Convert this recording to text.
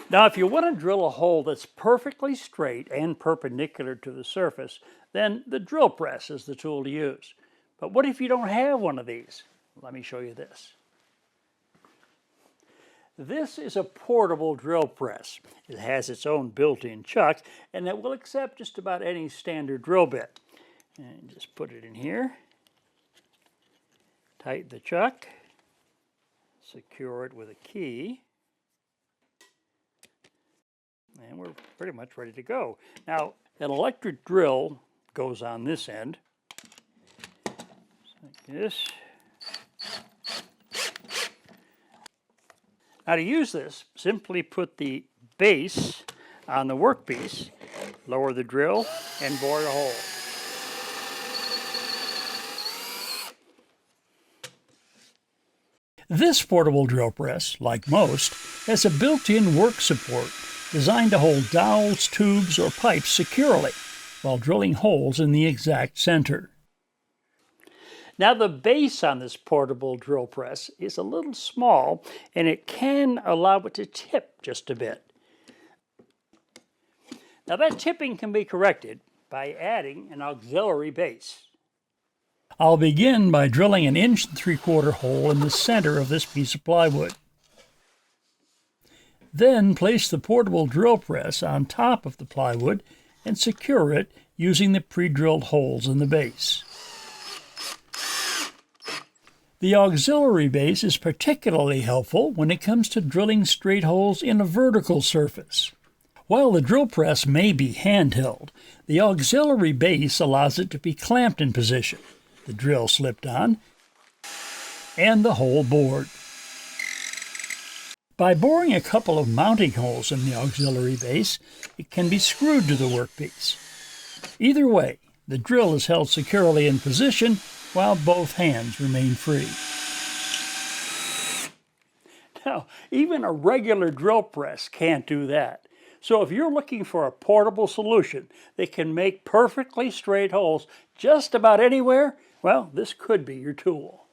Now, if you want to drill a hole that's perfectly straight and perpendicular to the surface, then the drill press is the tool to use. But what if you don't have one of these? Let me show you this. This is a portable drill press. It has its own built-in chuck, and it will accept just about any standard drill bit. And just put it in here, tighten the chuck, secure it with a key, and we're pretty much ready to go. Now, an electric drill goes on this end, like this. Now to use this, simply put the base on the workpiece, lower the drill, and bore a hole. This portable drill press, like most, has a built-in work support designed to hold dowels, tubes, or pipes securely while drilling holes in the exact center. Now the base on this portable drill press is a little small, and it can allow it to tip just a bit. Now that tipping can be corrected by adding an auxiliary base. I'll begin by drilling an 1 3/4 hole in the center of this piece of plywood. Then place the portable drill press on top of the plywood and secure it using the pre-drilled holes in the base. The auxiliary base is particularly helpful when it comes to drilling straight holes in a vertical surface. While the drill press may be handheld, the auxiliary base allows it to be clamped in position, the drill slipped on, and the hole bored. By boring a couple of mounting holes in the auxiliary base, it can be screwed to the workpiece. Either way, the drill is held securely in position while both hands remain free. Now, even a regular drill press can't do that. So if you're looking for a portable solution that can make perfectly straight holes just about anywhere, well, this could be your tool.